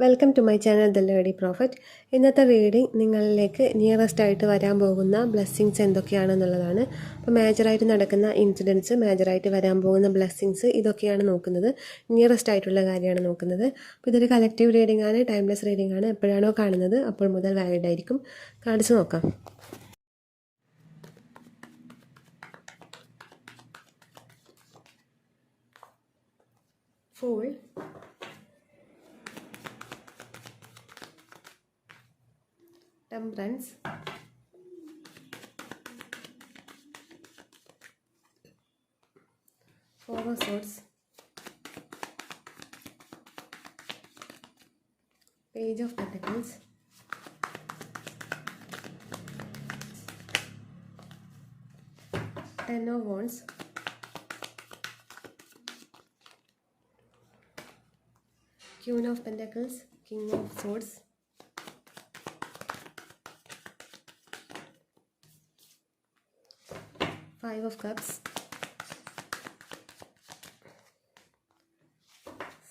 Welcome to my channel the lady prophet. ഇന്നത്തെ reading നിങ്ങളിലേക്ക് nearest ആയിട്ട് വരാൻ പോകുന്ന ബ്ലെസ്സിങ്സ് എന്തൊക്കെയാണെന്നുള്ളതാണ്. അപ്പോൾ മേജറായിട്ട് നടക്കുന്ന ഇൻസിഡൻസ്, മേജറായിട്ട് വരാൻ പോകുന്ന ബ്ലെസ്സിങ്സ്, ഇതൊക്കെയാണ് നോക്കുന്നത്. നിയറസ്റ്റ് ആയിട്ടുള്ള കാര്യമാണ് നോക്കുന്നത്. അപ്പോൾ ഇതൊരു കളക്റ്റീവ് റീഡിംഗ് ആണ്, ടൈംലെസ് റീഡിംഗ് ആണ്. എപ്പോഴാണോ കാണുന്നത് അപ്പോൾ മുതൽ വാലിഡ് ആയിരിക്കും. കാണിച്ച് നോക്കാം. Fool, Temperance, Four of Swords, Page of Pentacles, Ten of Wands, Queen of Pentacles, King of Swords, Five of Cups,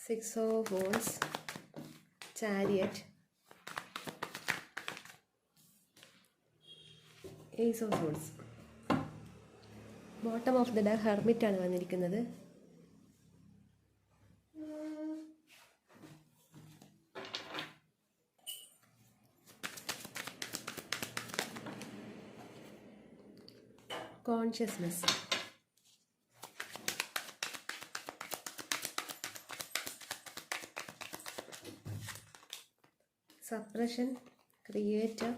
Six of Wands, Chariot, Ace of Swords. Bottom of the deck hermit ആണ് വന്നിരിക്കുന്നത്. Consciousness, suppression, creator,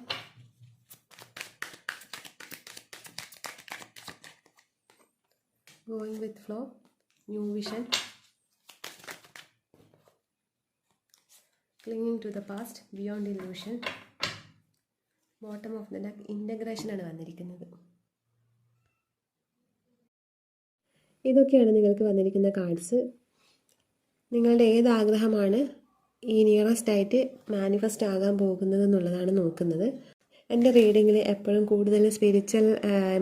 going with flow, new vision, clinging to the past, beyond illusion. Bottom of the deck integration ആണ് വന്നിരിക്കുന്നത്. ഇതൊക്കെയാണ് നിങ്ങൾക്ക് വന്നിരിക്കുന്ന cards. നിങ്ങളുടെ ഏത് ആഗ്രഹമാണ് ഈ നിയറസ്റ്റ് ആയിട്ട് മാനിഫെസ്റ്റ് ആകാൻ പോകുന്നത് എന്നുള്ളതാണ് നോക്കുന്നത്. എൻ്റെ റീഡിങ്ങിൽ എപ്പോഴും കൂടുതൽ സ്പിരിച്വൽ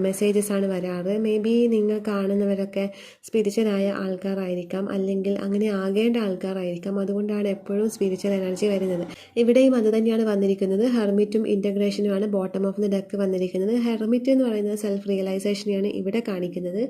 മെസ്സേജസ് ആണ് വരാറ്. മേ ബി നിങ്ങൾ കാണുന്നവരൊക്കെ സ്പിരിച്വലായ ആൾക്കാരായിരിക്കാം, അല്ലെങ്കിൽ അങ്ങനെ ആകേണ്ട ആൾക്കാരായിരിക്കാം. അതുകൊണ്ടാണ് എപ്പോഴും സ്പിരിച്വൽ എനർജി വരുന്നത്. ഇവിടെയും അത് തന്നെയാണ് വന്നിരിക്കുന്നത്. ഹെർമിറ്റും ഇൻ്റഗ്രേഷനുമാണ് ബോട്ടം ഓഫ് ദ ഡെക്ക് വന്നിരിക്കുന്നത്. ഹെർമിറ്റ് എന്ന് പറയുന്നത് സെൽഫ് റിയലൈസേഷനെയാണ് ഇവിടെ കാണിക്കുന്നത്.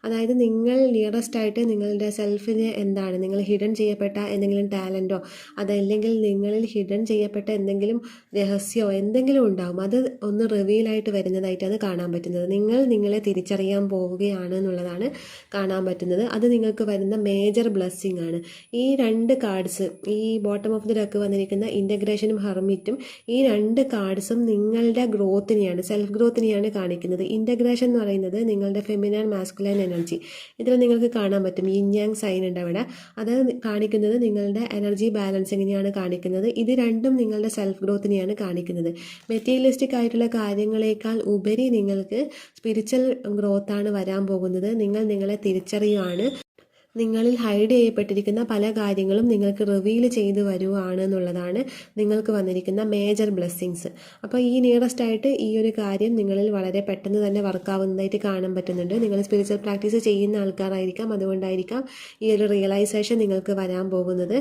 അതായത് നിങ്ങൾ നിയറസ്റ്റ് ആയിട്ട് നിങ്ങളുടെ സെൽഫിന് എന്താണ്, നിങ്ങൾ ഹിഡൻ ചെയ്യപ്പെട്ട എന്തെങ്കിലും ടാലൻറ്റോ അതല്ലെങ്കിൽ നിങ്ങളിൽ ഹിഡൻ ചെയ്യപ്പെട്ട എന്തെങ്കിലും രഹസ്യമോ എന്തെങ്കിലും ഉണ്ടാവും. അത് ഒന്ന് റിവീലായിട്ട് വരുന്നതായിട്ടാണ് കാണാൻ പറ്റുന്നത്. നിങ്ങൾ നിങ്ങളെ തിരിച്ചറിയാൻ പോവുകയാണ് എന്നുള്ളതാണ് കാണാൻ പറ്റുന്നത്. അത് നിങ്ങൾക്ക് വരുന്ന മേജർ ബ്ലെസ്സിങ് ആണ്. ഈ രണ്ട് കാർഡ്സ്, ഈ ബോട്ടം ഓഫ് ദി ഡെക്ക് വന്നിരിക്കുന്ന ഇൻ്റഗ്രേഷനും ഹെർമിറ്റും, ഈ രണ്ട് കാർഡ്സും നിങ്ങളുടെ ഗ്രോത്തിനെയാണ്, സെൽഫ് ഗ്രോത്തിനെയാണ് കാണിക്കുന്നത്. ഇൻ്റഗ്രേഷൻ എന്ന് പറയുന്നത് നിങ്ങളുടെ ഫെമിനൈൻ മാസ്കുലൈൻ എനർജി. ഇതിൽ നിങ്ങൾക്ക് കാണാൻ പറ്റും യിൻ യാങ് സൈൻ ഉണ്ട് അവിടെ. അത് കാണിക്കുന്നത് നിങ്ങളുടെ എനർജി ബാലൻസിങ്ങിനെയാണ് കാണിക്കുന്നത്. ഇത് രണ്ടും നിങ്ങളുടെ സെൽഫ് ഗ്രോത്തിനെയാണ് കാണിക്കുന്നത്. മെറ്റീരിയലിസ്റ്റിക് ആയിട്ടുള്ള കാര്യങ്ങളെക്കാൾ ഉപരി നിങ്ങൾക്ക് സ്പിരിച്വൽ ഗ്രോത്താണ് വരാൻ പോകുന്നത്. നിങ്ങൾ നിങ്ങളെ തിരിച്ചറിയുകയാണ്. നിങ്ങളിൽ ഹൈഡ് ചെയ്യപ്പെട്ടിരിക്കുന്ന പല കാര്യങ്ങളും നിങ്ങൾക്ക് റിവീൽ ചെയ്ത് വരുവാണ് എന്നുള്ളതാണ് നിങ്ങൾക്ക് വന്നിരിക്കുന്ന മേജർ ബ്ലെസ്സിങ്സ്. അപ്പോൾ ഈ നിയറസ്റ്റ് ആയിട്ട് ഈ ഒരു കാര്യം നിങ്ങളിൽ വളരെ പെട്ടെന്ന് തന്നെ വർക്കാവുന്നതായിട്ട് കാണാൻ പറ്റുന്നുണ്ട്. നിങ്ങൾ സ്പിരിച്വൽ പ്രാക്ടീസ് ചെയ്യുന്ന ആൾക്കാരായിരിക്കാം, അതുകൊണ്ടായിരിക്കാം ഈ ഒരു റിയലൈസേഷൻ നിങ്ങൾക്ക് വരാൻ പോകുന്നത്.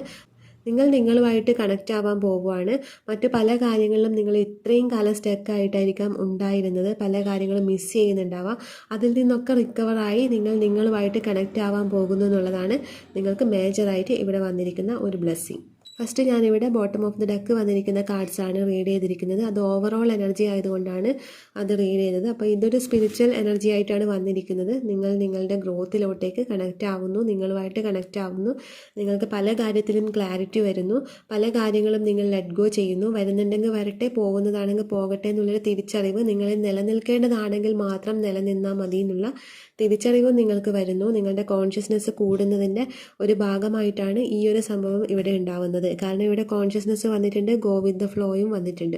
നിങ്ങൾ നിങ്ങളുമായിട്ട് കണക്റ്റ് ആവാൻ പോവുകയാണ്. മറ്റു പല കാര്യങ്ങളിലും നിങ്ങൾ ഇത്രയും കാലം സ്റ്റക്കായിട്ടായിരിക്കാം ഉണ്ടായിരുന്നത്. പല കാര്യങ്ങളും മിസ് ചെയ്യുന്നുണ്ടാവാം. അതിൽ നിന്നൊക്കെ റിക്കവറായി നിങ്ങൾ നിങ്ങളുമായിട്ട് കണക്റ്റ് ആവാൻ പോകുന്നു എന്നുള്ളതാണ് നിങ്ങൾക്ക് മേജറായിട്ട് ഇവിടെ വന്നിരിക്കുന്ന ഒരു ബ്ലെസ്സിങ്. ഫസ്റ്റ് ഞാനിവിടെ ബോട്ടം ഓഫ് ദി ഡെക്ക് വന്നിരിക്കുന്ന കാർഡ്സാണ് റീഡ് ചെയ്തിരിക്കുന്നത്. അത് ഓവറോൾ എനർജി ആയതുകൊണ്ടാണ് അത് റീഡ് ചെയ്തത്. അപ്പോൾ ഇതൊരു സ്പിരിച്വൽ എനർജി ആയിട്ടാണ് വന്നിരിക്കുന്നത്. നിങ്ങൾ നിങ്ങളുടെ ഗ്രോത്തിലോട്ടേക്ക് കണക്റ്റ് ആവുന്നു, നിങ്ങളുമായിട്ട് കണക്റ്റ് ആവുന്നു. നിങ്ങൾക്ക് പല കാര്യത്തിലും ക്ലാരിറ്റി വരുന്നു. പല കാര്യങ്ങളും നിങ്ങൾ ലെറ്റ് ഗോ ചെയ്യുന്നു. വരുന്നുണ്ടെങ്കിൽ വരട്ടെ, പോകുന്നതാണെങ്കിൽ പോകട്ടെ എന്നുള്ളൊരു തിരിച്ചറിവ്, നിങ്ങളിൽ നിലനിൽക്കേണ്ടതാണെങ്കിൽ മാത്രം നിലനിന്നാൽ മതി എന്നുള്ള തിരിച്ചറിവും നിങ്ങൾക്ക് വരുന്നു. നിങ്ങളുടെ കോൺഷ്യസ്നെസ് കൂടുന്നതിൻ്റെ ഒരു ഭാഗമായിട്ടാണ് ഈ ഒരു സംഭവം ഇവിടെ ഉണ്ടാവുന്നത്. കാരണം ഇവിടെ കോൺഷ്യസ്നെസ് വന്നിട്ടുണ്ട്, ഗോ വിത്ത് ദ ഫ്ലോയും വന്നിട്ടുണ്ട്.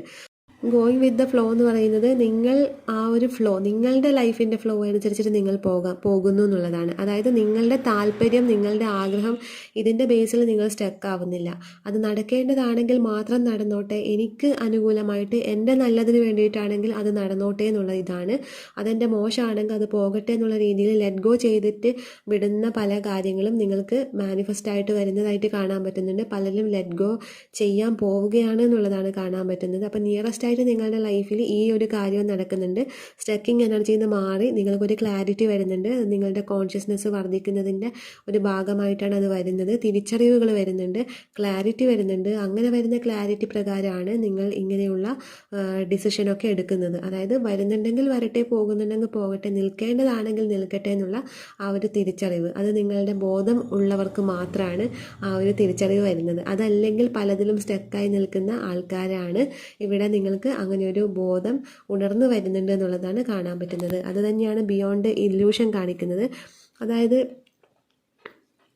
ഗോയിങ് വിത്ത് ദ ഫ്ലോ എന്ന് പറയുന്നത് നിങ്ങൾ ആ ഒരു ഫ്ലോ, നിങ്ങളുടെ ലൈഫിൻ്റെ ഫ്ലോ അനുസരിച്ചിട്ട് നിങ്ങൾ പോകുന്നു എന്നുള്ളതാണ്. അതായത് നിങ്ങളുടെ താല്പര്യം, നിങ്ങളുടെ ആഗ്രഹം, ഇതിൻ്റെ ബേസിൽ നിങ്ങൾ സ്റ്റക്ക് ആവുന്നില്ല. അത് നടക്കേണ്ടതാണെങ്കിൽ മാത്രം നടന്നോട്ടെ, എനിക്ക് അനുകൂലമായിട്ട് എൻ്റെ നല്ലതിന് വേണ്ടിയിട്ടാണെങ്കിൽ അത് നടന്നോട്ടെ എന്നുള്ള ഇതാണ്. അതെൻ്റെ മോശമാണെങ്കിൽ അത് പോകട്ടെ എന്നുള്ള രീതിയിൽ ലെറ്റ് ഗോ ചെയ്തിട്ട് വിടുന്ന പല കാര്യങ്ങളും നിങ്ങൾക്ക് മാനിഫെസ്റ്റ് ആയിട്ട് വരുന്നതായിട്ട് കാണാൻ പറ്റുന്നുണ്ട്. പലരും ലെറ്റ് ഗോ ചെയ്യാൻ പോവുകയാണ് എന്നുള്ളതാണ് കാണാൻ പറ്റുന്നത്. അപ്പോൾ നിയറസ്റ്റ് ആയിട്ട് നിങ്ങളുടെ ലൈഫിൽ ഈ ഒരു കാര്യം നടക്കുന്നുണ്ട്. സ്റ്റക്കിങ് എനർജിയിൽ നിന്ന് മാറി നിങ്ങൾക്കൊരു ക്ലാരിറ്റി വരുന്നുണ്ട്. നിങ്ങളുടെ കോൺഷ്യസ്നെസ് വർദ്ധിക്കുന്നതിൻ്റെ ഒരു ഭാഗമായിട്ടാണ് അത് വരുന്നത്. തിരിച്ചറിവുകൾ വരുന്നുണ്ട്, ക്ലാരിറ്റി വരുന്നുണ്ട്. അങ്ങനെ വരുന്ന ക്ലാരിറ്റി പ്രകാരമാണ് നിങ്ങൾ ഇങ്ങനെയുള്ള ഡിസിഷനൊക്കെ എടുക്കുന്നത്. അതായത് വരുന്നുണ്ടെങ്കിൽ വരട്ടെ, പോകുന്നുണ്ടെങ്കിൽ പോകട്ടെ, നിൽക്കേണ്ടതാണെങ്കിൽ നിൽക്കട്ടെ എന്നുള്ള ആ ഒരു തിരിച്ചറിവ്, അത് നിങ്ങളുടെ ബോധം ഉള്ളവർക്ക് മാത്രമാണ് ആ ഒരു തിരിച്ചറിവ് വരുന്നത്. അതല്ലെങ്കിൽ പലതിലും സ്റ്റക്കായി നിൽക്കുന്ന ആൾക്കാരാണ് ഇവിടെ നിങ്ങൾക്ക് അങ്ങനെ ഒരു ബോധം ഉണർന്നു വരുന്നുണ്ട് എന്നുള്ളതാണ് കാണാൻ പറ്റുന്നത്. അത് തന്നെയാണ് ബിയോണ്ട് ഇല്യൂഷൻ കാണിക്കുന്നത്. അതായത്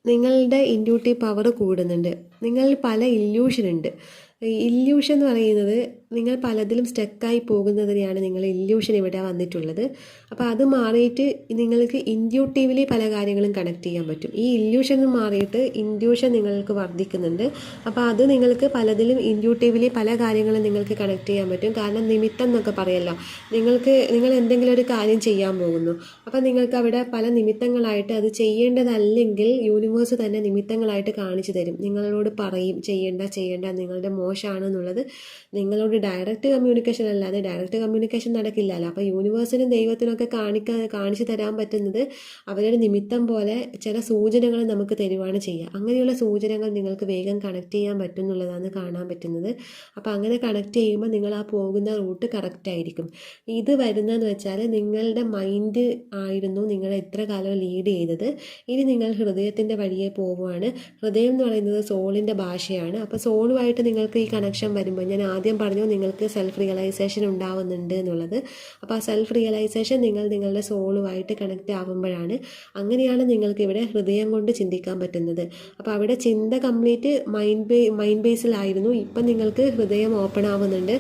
നിങ്ങളുടെ ഇൻഡ്യൂട്ടീവ് പവർ കൂടുന്നുണ്ട്. നിങ്ങളിൽ പല ഇല്യൂഷൻ ഉണ്ട്. ഇല്യൂഷൻ എന്ന് പറയുന്നത് നിങ്ങൾ പലതിലും സ്റ്റക്കായി പോകുന്നതിനെയാണ് നിങ്ങൾ ഇല്യൂഷൻ ഇവിടെ വന്നിട്ടുള്ളത്. അപ്പോൾ അത് മാറിയിട്ട് നിങ്ങൾക്ക് ഇൻഡ്യൂട്ടീവ്ലി പല കാര്യങ്ങളും കണക്ട് ചെയ്യാൻ പറ്റും. ഈ ഇല്യൂഷൻ മാറിയിട്ട് ഇൻഡ്യൂഷൻ നിങ്ങൾക്ക് വർദ്ധിക്കുന്നുണ്ട്. അപ്പോൾ അത് നിങ്ങൾക്ക് പലതിലും ഇൻഡ്യൂട്ടീവ്ലി പല കാര്യങ്ങളും നിങ്ങൾക്ക് കണക്ട് ചെയ്യാൻ പറ്റും. കാരണം നിമിത്തം എന്നൊക്കെ പറയല്ലോ, നിങ്ങൾ എന്തെങ്കിലും ഒരു കാര്യം ചെയ്യാൻ പോകുന്നു, അപ്പോൾ നിങ്ങൾക്ക് അവിടെ പല നിമിത്തങ്ങളായിട്ട് അത് ചെയ്യേണ്ടതല്ലെങ്കിൽ യൂണിവേഴ്സ് തന്നെ നിമിത്തങ്ങളായിട്ട് കാണിച്ചു തരും. നിങ്ങളോട് പറയും ചെയ്യേണ്ട നിങ്ങളുടെ മോശമാണെന്നുള്ളത്. നിങ്ങളോട് ഡയറക്റ്റ് കമ്മ്യൂണിക്കേഷൻ അല്ലാതെ ഡയറക്റ്റ് കമ്മ്യൂണിക്കേഷൻ നടക്കില്ലല്ലോ. അപ്പോൾ യൂണിവേഴ്സിനും ദൈവത്തിനൊക്കെ കാണിച്ചു തരാൻ പറ്റുന്നത് അവരുടെ നിമിത്തം പോലെ ചില സൂചനകൾ നമുക്ക് തരുവാണ് ചെയ്യുക. അങ്ങനെയുള്ള സൂചനകൾ നിങ്ങൾക്ക് വേഗം കണക്ട് ചെയ്യാൻ പറ്റും എന്നുള്ളതാണ് കാണാൻ പറ്റുന്നത്. അപ്പോൾ അങ്ങനെ കണക്ട് ചെയ്യുമ്പോൾ നിങ്ങൾ ആ പോകുന്ന റൂട്ട് കറക്റ്റ് ആയിരിക്കും. ഇത് വരുന്നതെന്ന് വെച്ചാൽ നിങ്ങളുടെ മൈൻഡ് ആയിരുന്നു നിങ്ങളെ ഇത്ര കാലം ലീഡ് ചെയ്തത്. ഇനി നിങ്ങൾ ഹൃദയത്തിൻ്റെ വഴിയെ പോവുകയാണ്. ഹൃദയം എന്ന് പറയുന്നത് സോളിൻ്റെ ഭാഷയാണ്. അപ്പോൾ സോളുമായിട്ട് നിങ്ങൾക്ക് ഈ കണക്ഷൻ വരുമ്പോൾ, ഞാൻ ആദ്യം പറഞ്ഞു നിങ്ങൾക്ക് സെൽഫ് റിയലൈസേഷൻ ഉണ്ടാവുന്നുണ്ട് എന്നുള്ളത്. അപ്പോൾ ആ സെൽഫ് റിയലൈസേഷൻ നിങ്ങളുടെ സോളുമായിട്ട് കണക്റ്റ് ആവുമ്പോഴാണ്. അങ്ങനെയാണ് നിങ്ങൾക്ക് ഇവിടെ ഹൃദയം കൊണ്ട് ചിന്തിക്കാൻ പറ്റുന്നത്. അപ്പോൾ അവിടെ ചിന്ത കംപ്ലീറ്റ് മൈൻഡ് ബേസിലായിരുന്നു. ഇപ്പം നിങ്ങൾക്ക് ഹൃദയം ഓപ്പൺ ആവുന്നുണ്ട്.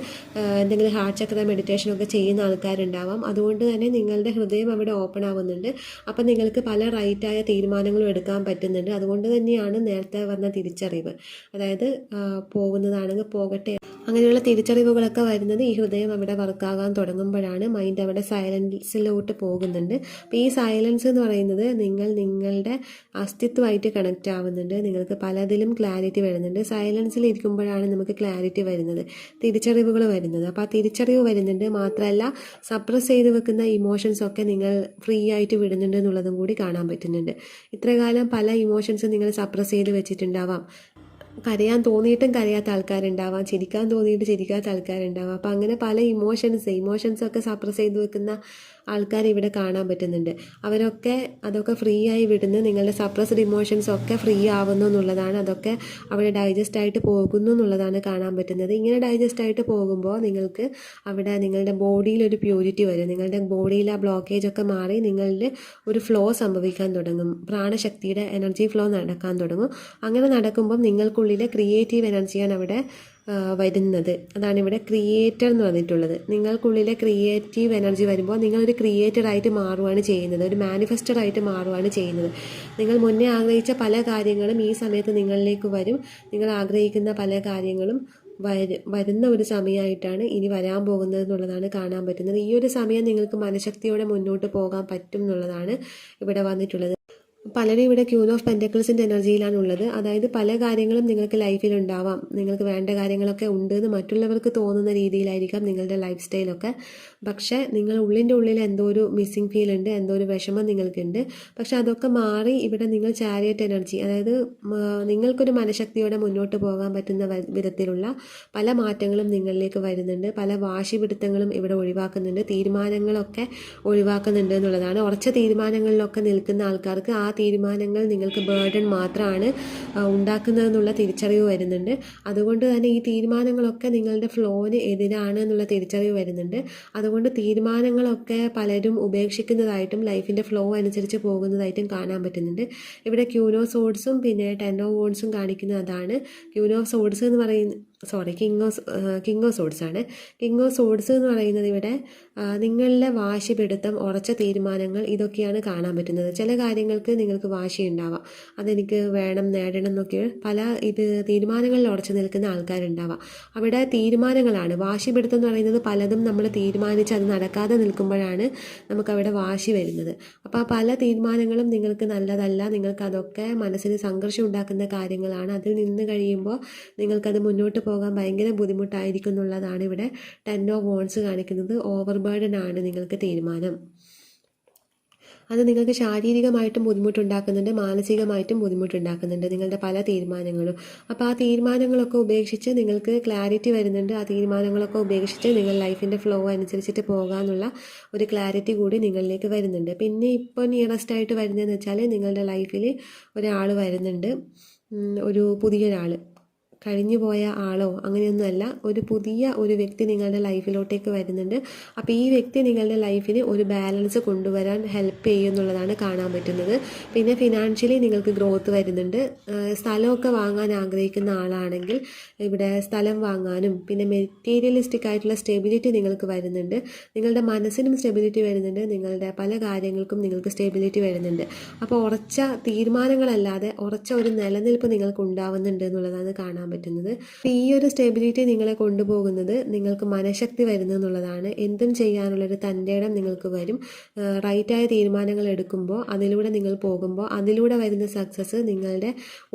എന്തെങ്കിലും ഹാർട്ട് ചക്ര മെഡിറ്റേഷനൊക്കെ ചെയ്യുന്ന ആൾക്കാരുണ്ടാവാം. അതുകൊണ്ട് തന്നെ നിങ്ങളുടെ ഹൃദയം അവിടെ ഓപ്പൺ ആവുന്നുണ്ട്. അപ്പം നിങ്ങൾക്ക് പല റൈറ്റായ തീരുമാനങ്ങളും എടുക്കാൻ പറ്റുന്നുണ്ട്. അതുകൊണ്ട് തന്നെയാണ് നേരത്തെ വന്ന തിരിച്ചറിവ്, അതായത് പോകുന്നതാണെങ്കിൽ പോകട്ടെ, അങ്ങനെയുള്ള തിരിച്ചറിവുകളൊക്കെ വരുന്നത് ഈ ഹൃദയം അവിടെ വർക്കാകാൻ തുടങ്ങുമ്പോഴാണ്. മൈൻഡ് അവിടെ സൈലൻസിലോട്ട് പോകുന്നുണ്ട്. അപ്പോൾ ഈ സൈലൻസ് എന്ന് പറയുന്നത് നിങ്ങളുടെ അസ്തിത്വമായിട്ട് കണക്റ്റ് ആവുന്നുണ്ട്. നിങ്ങൾക്ക് പലതിലും ക്ലാരിറ്റി വരുന്നുണ്ട്. സൈലൻസിൽ ഇരിക്കുമ്പോഴാണ് നമുക്ക് ക്ലാരിറ്റി വരുന്നത്, തിരിച്ചറിവുകൾ വരുന്നത്. അപ്പോൾ ആ തിരിച്ചറിവ് വരുന്നുണ്ട്. മാത്രമല്ല സപ്രസ് ചെയ്ത് വെക്കുന്ന ഇമോഷൻസൊക്കെ നിങ്ങൾ ഫ്രീ ആയിട്ട് വിടുന്നുണ്ട് എന്നുള്ളതും കൂടി കാണാൻ പറ്റുന്നുണ്ട്. ഇത്രകാലം പല ഇമോഷൻസും നിങ്ങൾ സപ്രസ് ചെയ്ത് വെച്ചിട്ടുണ്ടാവാം. കരയാൻ തോന്നിയിട്ടും കരയാത്ത ആൾക്കാരുണ്ടാവാം, ചിരിക്കാൻ തോന്നിയിട്ട് ചിരിക്കാത്ത ആൾക്കാരുണ്ടാവാം. അപ്പോൾ അങ്ങനെ പല ഇമോഷൻസൊക്കെ സപ്രസ് ചെയ്ത് വെക്കുന്ന ആൾക്കാർ ഇവിടെ കാണാൻ പറ്റുന്നുണ്ട്. അതൊക്കെ ഫ്രീ ആയി വിടുന്നു. നിങ്ങളുടെ സപ്രസ്ഡ് ഇമോഷൻസൊക്കെ ഫ്രീ ആവുന്നു എന്നുള്ളതാണ്. അതൊക്കെ അവിടെ ഡൈജസ്റ്റ് ആയിട്ട് പോകുന്നു എന്നുള്ളതാണ് കാണാൻ പറ്റുന്നത്. ഇങ്ങനെ ഡൈജസ്റ്റ് ആയിട്ട് പോകുമ്പോൾ നിങ്ങൾക്ക് അവിടെ നിങ്ങളുടെ ബോഡിയിൽ ഒരു പ്യൂരിറ്റി വരും. നിങ്ങളുടെ ബോഡിയിൽ ആ ബ്ലോക്കേജൊക്കെ മാറി നിങ്ങളുടെ ഒരു ഫ്ലോ സംഭവിക്കാൻ തുടങ്ങും. പ്രാണശക്തിയുടെ എനർജി ഫ്ലോ നടക്കാൻ തുടങ്ങും. അങ്ങനെ നടക്കുമ്പം നിങ്ങൾക്കുള്ളിലെ ക്രിയേറ്റീവ് എനർജിയാണ് അവിടെ വരുന്നത്. അതാണ് ഇവിടെ ക്രിയേറ്റർ എന്ന് പറഞ്ഞിട്ടുള്ളത്. നിങ്ങൾക്കുള്ളിലെ ക്രിയേറ്റീവ് എനർജി വരുമ്പോൾ നിങ്ങളൊരു ക്രിയേറ്ററായിട്ട് മാറുകയാണ് ചെയ്യുന്നത്, ഒരു മാനിഫെസ്റ്ററായിട്ട് മാറുകയാണ് ചെയ്യുന്നത്. നിങ്ങൾ മുന്നേ ആഗ്രഹിച്ച പല കാര്യങ്ങളും ഈ സമയത്ത് നിങ്ങളിലേക്ക് വരും. നിങ്ങൾ ആഗ്രഹിക്കുന്ന പല കാര്യങ്ങളും വരുന്ന ഒരു സമയമായിട്ടാണ് ഇനി വരാൻ പോകുന്നത് എന്നുള്ളതാണ് കാണാൻ പറ്റുന്നത്. ഈ ഒരു സമയം നിങ്ങൾക്ക് മനഃശക്തിയോടെ മുന്നോട്ട് പോകാൻ പറ്റും എന്നുള്ളതാണ് ഇവിടെ വന്നിട്ടുള്ളത്. പലരും ഇവിടെ ക്യൂൻ ഓഫ് പെൻറ്റക്കിൾസിൻ്റെ എനർജിയിലാണ് ഉള്ളത്. അതായത് പല കാര്യങ്ങളും നിങ്ങൾക്ക് ലൈഫിൽ ഉണ്ടാവാം. നിങ്ങൾക്ക് വേണ്ട കാര്യങ്ങളൊക്കെ ഉണ്ട് എന്ന് മറ്റുള്ളവർക്ക് തോന്നുന്ന രീതിയിലായിരിക്കാം നിങ്ങളുടെ ലൈഫ് സ്റ്റൈലൊക്കെ. പക്ഷേ നിങ്ങൾ ഉള്ളിൽ എന്തോ ഒരു മിസ്സിങ് ഫീൽ ഉണ്ട്, എന്തോ ഒരു വിഷമം നിങ്ങൾക്കുണ്ട്. പക്ഷെ അതൊക്കെ മാറി ഇവിടെ നിങ്ങൾ ചാരിയറ്റ് എനർജി, അതായത് നിങ്ങൾക്കൊരു മനഃശക്തിയോടെ മുന്നോട്ട് പോകാൻ പറ്റുന്ന വിധത്തിലുള്ള പല മാറ്റങ്ങളും നിങ്ങളിലേക്ക് വരുന്നുണ്ട്. പല വാശിപിടുത്തങ്ങളും ഇവിടെ ഒഴിവാക്കുന്നുണ്ട്. തീരുമാനങ്ങളൊക്കെ ഒഴിവാക്കുന്നുണ്ട് എന്നുള്ളതാണ്. ഉറച്ച തീരുമാനങ്ങളിലൊക്കെ നിൽക്കുന്ന ആൾക്കാർക്ക് ആ തീരുമാനങ്ങൾ നിങ്ങൾക്ക് ബേർഡൻ മാത്രമാണ് ഉണ്ടാക്കുന്നതെന്നുള്ള തിരിച്ചറിവ് വരുന്നുണ്ട്. അതുകൊണ്ട് തന്നെ ഈ തീരുമാനങ്ങളൊക്കെ നിങ്ങളുടെ ഫ്ലോന് എതിരാണ് എന്നുള്ള തിരിച്ചറിവ് വരുന്നുണ്ട്. അതുകൊണ്ട് തീരുമാനങ്ങളൊക്കെ പലരും ഉപേക്ഷിക്കുന്നതായിട്ടും ലൈഫിൻ്റെ ഫ്ലോ അനുസരിച്ച് പോകുന്നതായിട്ടും കാണാൻ പറ്റുന്നുണ്ട്. ഇവിടെ ക്യൂൻ ഓഫ് സോഡ്സും പിന്നെ 10 ഓഫ് വോൺസും കാണിക്കുന്നത് അതാണ്. ക്യൂൻ ഓഫ് സോഡ്സ് എന്ന് പറയുന്ന കിങ് ഓഫ് സോഡ്സ് ആണ്. കിങ് ഓഫ് സോഡ്സ് എന്ന് പറയുന്നത് ഇവിടെ നിങ്ങളുടെ വാശിപിടുത്തം, ഉറച്ച തീരുമാനങ്ങൾ, ഇതൊക്കെയാണ് കാണാൻ പറ്റുന്നത്. ചില കാര്യങ്ങൾക്ക് നിങ്ങൾക്ക് വാശി ഉണ്ടാവാം, അതെനിക്ക് വേണം, നേടണം എന്നൊക്കെ പല തീരുമാനങ്ങളിൽ ഉറച്ചു നിൽക്കുന്ന ആൾക്കാരുണ്ടാവാം. അവിടെ തീരുമാനങ്ങളാണ്. വാശിപിടുത്തം എന്ന് പറയുന്നത് പലതും നമ്മൾ തീരുമാനിച്ച് അത് നടക്കാതെ നിൽക്കുമ്പോഴാണ് നമുക്കവിടെ വാശി വരുന്നത്. അപ്പോൾ ആ പല തീരുമാനങ്ങളും നിങ്ങൾക്ക് നല്ലതല്ല, നിങ്ങൾക്ക് അതൊക്കെ മനസ്സിന് സംഘർഷം ഉണ്ടാക്കുന്ന കാര്യങ്ങളാണ്. അതിൽ നിന്ന് കഴിയുമ്പോൾ നിങ്ങൾക്കത് മുന്നോട്ട് പോകാൻ ഭയങ്കര ബുദ്ധിമുട്ടായിരിക്കും എന്നുള്ളതാണ് ഇവിടെ 10 ഓഫ് വോൺസ് കാണിക്കുന്നത്. ഓവർ ബേർഡൻ ആണ് നിങ്ങൾക്ക് തീരുമാനം. അത് നിങ്ങൾക്ക് ശാരീരികമായിട്ടും ബുദ്ധിമുട്ടുണ്ടാക്കുന്നുണ്ട്, മാനസികമായിട്ടും ബുദ്ധിമുട്ടുണ്ടാക്കുന്നുണ്ട്, നിങ്ങളുടെ പല തീരുമാനങ്ങളും. അപ്പോൾ ആ തീരുമാനങ്ങളൊക്കെ ഉപേക്ഷിച്ച് നിങ്ങൾക്ക് ക്ലാരിറ്റി വരുന്നുണ്ട്. ആ തീരുമാനങ്ങളൊക്കെ ഉപേക്ഷിച്ച് നിങ്ങൾ ലൈഫിൻ്റെ ഫ്ലോ അനുസരിച്ചിട്ട് പോകാനുള്ള ഒരു ക്ലാരിറ്റി കൂടി നിങ്ങളിലേക്ക് വരുന്നുണ്ട്. പിന്നെ ഇപ്പോൾ നിയറസ്റ്റ് ആയിട്ട് വരുന്നതെന്ന് വെച്ചാൽ നിങ്ങളുടെ ലൈഫിൽ ഒരാൾ വരുന്നുണ്ട്, ഒരു പുതിയൊരാൾ, കഴിഞ്ഞു പോയ ആളോ അങ്ങനെയൊന്നുമല്ല, ഒരു വ്യക്തി നിങ്ങളുടെ ലൈഫിലോട്ടേക്ക് വരുന്നുണ്ട്. അപ്പോൾ ഈ വ്യക്തി നിങ്ങളുടെ ലൈഫിന് ഒരു ബാലൻസ് കൊണ്ടുവരാൻ ഹെൽപ്പ് ചെയ്യുമെന്നുള്ളതാണ് കാണാൻ പറ്റുന്നത്. പിന്നെ ഫിനാൻഷ്യലി നിങ്ങൾക്ക് ഗ്രോത്ത് വരുന്നുണ്ട്. സ്ഥലമൊക്കെ വാങ്ങാൻ ആഗ്രഹിക്കുന്ന ആളാണെങ്കിൽ ഇവിടെ സ്ഥലം വാങ്ങാനും, പിന്നെ മെറ്റീരിയലിസ്റ്റിക് ആയിട്ടുള്ള സ്റ്റെബിലിറ്റി നിങ്ങൾക്ക് വരുന്നുണ്ട്. നിങ്ങളുടെ മനസ്സിനും സ്റ്റെബിലിറ്റി വരുന്നുണ്ട്, നിങ്ങളുടെ പല കാര്യങ്ങൾക്കും നിങ്ങൾക്ക് സ്റ്റെബിലിറ്റി വരുന്നുണ്ട്. അപ്പോൾ ഉറച്ച തീരുമാനങ്ങളല്ലാതെ ഉറച്ച ഒരു നിലനിൽപ്പ് നിങ്ങൾക്ക് ഉണ്ടാവുന്നുണ്ട് എന്നുള്ളതാണ് കാണാൻ പറ്റുന്നത്. ഈ ഒരു സ്റ്റെബിലിറ്റി നിങ്ങളെ കൊണ്ടുപോകുന്നത് നിങ്ങൾക്ക് മനഃശക്തി വരുന്നു എന്നുള്ളതാണ്. എന്തും ചെയ്യാനുള്ളൊരു തൻ്റെ ഇടം നിങ്ങൾക്ക് വരും. റൈറ്റായ തീരുമാനങ്ങൾ എടുക്കുമ്പോൾ, അതിലൂടെ നിങ്ങൾ പോകുമ്പോൾ, അതിലൂടെ വരുന്ന സക്സസ് നിങ്ങളുടെ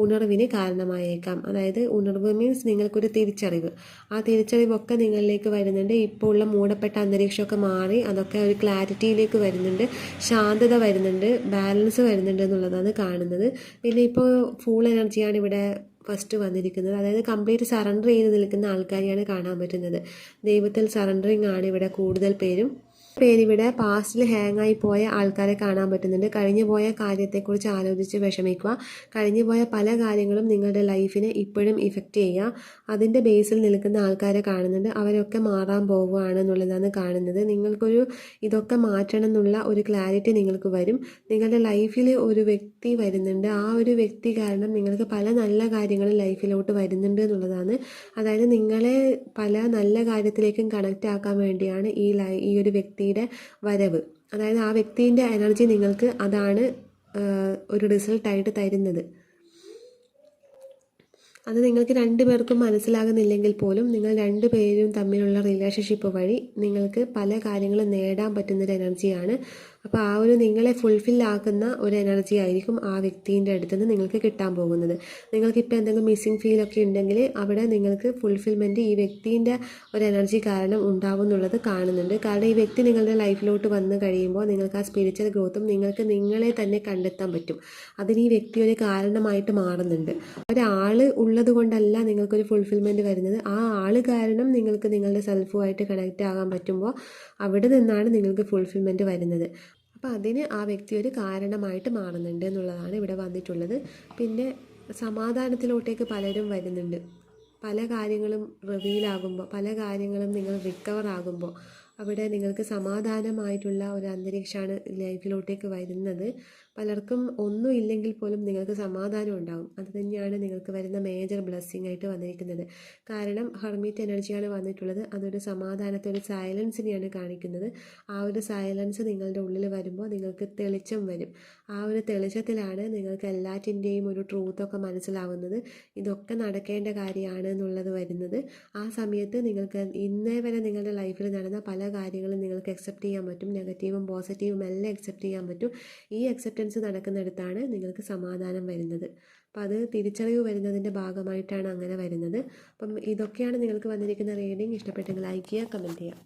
ഉണർവിന് കാരണമായേക്കാം. അതായത് ഉണർവ് മീൻസ് നിങ്ങൾക്കൊരു തിരിച്ചറിവ്. ആ തിരിച്ചറിവൊക്കെ നിങ്ങളിലേക്ക് വരുന്നുണ്ട്. ഇപ്പോൾ ഉള്ള മൂടപ്പെട്ട അന്തരീക്ഷമൊക്കെ മാറി അതൊക്കെ ഒരു ക്ലാരിറ്റിയിലേക്ക് വരുന്നുണ്ട്, ശാന്തത വരുന്നുണ്ട്, ബാലൻസ് വരുന്നുണ്ട് എന്നുള്ളതാണ് കാണുന്നത്. പിന്നെ ഇപ്പോൾ ഫുൾ എനർജിയാണ് ഇവിടെ ഫസ്റ്റ് വന്നിരിക്കുന്നത്. അതായത് കംപ്ലീറ്റ് സറണ്ടർ ചെയ്ത് നിൽക്കുന്ന ആൾക്കാരെയാണ് കാണാൻ പറ്റുന്നത്. ദൈവത്തിൽ സറണ്ടറിങ് ആണ് ഇവിടെ കൂടുതൽ പേരിവിടെ പാസ്റ്റിൽ ഹാങ്ങായി പോയ ആൾക്കാരെ കാണാൻ പറ്റുന്നുണ്ട്. കഴിഞ്ഞു പോയ കാര്യത്തെക്കുറിച്ച് ആലോചിച്ച് വിഷമിക്കുക. കഴിഞ്ഞു പോയ പല കാര്യങ്ങളും നിങ്ങളുടെ ലൈഫിനെ ഇപ്പോഴും ഇഫക്റ്റ് ചെയ്യുക. അതിൻ്റെ ബേസിൽ നിൽക്കുന്ന ആൾക്കാരെ കാണുന്നുണ്ട്. അവരൊക്കെ മാറാൻ പോവുകയാണ് എന്നുള്ളതാണ് കാണുന്നത്. ഇതൊക്കെ മാറ്റണം എന്നുള്ള ഒരു ക്ലാരിറ്റി നിങ്ങൾക്ക് വരും. നിങ്ങളുടെ ലൈഫിൽ ഒരു വ്യക്തി വരുന്നുണ്ട്. ആ ഒരു വ്യക്തി കാരണം നിങ്ങൾക്ക് പല നല്ല കാര്യങ്ങളും ലൈഫിലോട്ട് വരുന്നുണ്ട് എന്നുള്ളതാണ്. അതായത് നിങ്ങളെ പല നല്ല കാര്യത്തിലേക്കും കണക്റ്റ് ആക്കാൻ വേണ്ടിയാണ് ഈ ഒരു വ്യക്തിയുടെ വരവ്. അതായത് ആ വ്യക്തിൻ്റെ എനർജി നിങ്ങൾക്ക് അതാണ് ഒരു റിസൾട്ടായിട്ട് തരുന്നത്. അത് നിങ്ങൾക്ക് രണ്ടുപേർക്കും മനസ്സിലാകുന്നില്ലെങ്കിൽ പോലും നിങ്ങൾ രണ്ടുപേരും തമ്മിലുള്ള റിലേഷൻഷിപ്പ് വഴി നിങ്ങൾക്ക് പല കാര്യങ്ങളും നേടാൻ പറ്റുന്നൊരു എനർജിയാണ്. അപ്പോൾ ആ ഒരു നിങ്ങളെ ഫുൾഫിൽ ആക്കുന്ന ഒരു എനർജി ആയിരിക്കും ആ വ്യക്തിൻ്റെ അടുത്തുനിന്ന് നിങ്ങൾക്ക് കിട്ടാൻ പോകുന്നത്. നിങ്ങൾക്കിപ്പോൾ എന്തെങ്കിലും മിസ്സിങ് ഫീലൊക്കെ ഉണ്ടെങ്കിൽ അവിടെ നിങ്ങൾക്ക് ഫുൾഫിൽമെൻറ്റ് ഈ വ്യക്തിൻ്റെ ഒരു എനർജി കാരണം ഉണ്ടാവും എന്നുള്ളത് കാണുന്നുണ്ട്. കാരണം ഈ വ്യക്തി നിങ്ങളുടെ ലൈഫിലോട്ട് വന്ന് കഴിയുമ്പോൾ നിങ്ങൾക്ക് ആ സ്പിരിച്വൽ ഗ്രോത്തും നിങ്ങൾക്ക് നിങ്ങളെ തന്നെ കണ്ടെത്താൻ പറ്റും. അതിന് ഈ വ്യക്തി ഒരു കാരണമായിട്ട് മാറുന്നുണ്ട്. ഒരാൾ ഉള്ളത് കൊണ്ടല്ല നിങ്ങൾക്കൊരു ഫുൾഫിൽമെൻറ്റ് വരുന്നത്. ആ ആൾ കാരണം നിങ്ങൾക്ക് നിങ്ങളുടെ സെൽഫുമായിട്ട് കണക്റ്റ് ആകാൻ പറ്റുമ്പോൾ അവിടെ നിന്നാണ് നിങ്ങൾക്ക് ഫുൾഫിൽമെൻറ്റ് വരുന്നത്. അപ്പോൾ അതിന് ആ വ്യക്തി ഒരു കാരണമായിട്ട് മാറുന്നുണ്ട് എന്നുള്ളതാണ് ഇവിടെ വന്നിട്ടുള്ളത്. പിന്നെ സമാധാനത്തിലോട്ടേക്ക് പലരും വരുന്നുണ്ട്. പല കാര്യങ്ങളും റിവീലാകുമ്പോൾ, പല കാര്യങ്ങളും നിങ്ങൾ റിക്കവർ ആകുമ്പോൾ അവിടെ നിങ്ങൾക്ക് സമാധാനമായിട്ടുള്ള ഒരു അന്തരീക്ഷമാണ് ലൈഫിലോട്ടേക്ക് വരുന്നത്. പലർക്കും ഒന്നും ഇല്ലെങ്കിൽ പോലും നിങ്ങൾക്ക് സമാധാനം ഉണ്ടാകും. അത് തന്നെയാണ് നിങ്ങൾക്ക് വരുന്ന മേജർ ബ്ലെസ്സിങ് ആയിട്ട് വന്നിരിക്കുന്നത്. കാരണം ഹെർമിറ്റ് എനർജിയാണ് വന്നിട്ടുള്ളത്. അതൊരു സമാധാനത്തെ, ഒരു സൈലൻസിനെയാണ് കാണിക്കുന്നത്. ആ ഒരു സൈലൻസ് നിങ്ങളുടെ ഉള്ളിൽ വരുമ്പോൾ നിങ്ങൾക്ക് തെളിച്ചം വരും. ആ ഒരു തെളിച്ചത്തിലാണ് നിങ്ങൾക്ക് എല്ലാറ്റിൻ്റെയും ഒരു ട്രൂത്തൊക്കെ മനസ്സിലാവുന്നത്. ഇതൊക്കെ നടക്കേണ്ട കാര്യമാണ് എന്നുള്ളത് വരുന്നത്. ആ സമയത്ത് നിങ്ങൾക്ക് ഇന്നേ വരെ നിങ്ങളുടെ ലൈഫിൽ നടന്ന പല കാര്യങ്ങളും നിങ്ങൾക്ക് അക്സെപ്റ്റ് ചെയ്യാൻ പറ്റും. നെഗറ്റീവും പോസിറ്റീവും എല്ലാം അക്സെപ്റ്റ് ചെയ്യാൻ പറ്റും. ഈ അക്സെപ്റ്റൻസ് നടക്കുന്നിടത്താണ് നിങ്ങൾക്ക് സമാധാനം വരുന്നത്. അപ്പം അത് തിരിച്ചറിവ് വരുന്നതിൻ്റെ ഭാഗമായിട്ടാണ് അങ്ങനെ വരുന്നത്. അപ്പം ഇതൊക്കെയാണ് നിങ്ങൾക്ക് വന്നിരിക്കുന്ന റീഡിങ്. ഇഷ്ടപ്പെട്ടെങ്കിൽ ലൈക്ക് ചെയ്യുക, കമൻറ്റ് ചെയ്യുക.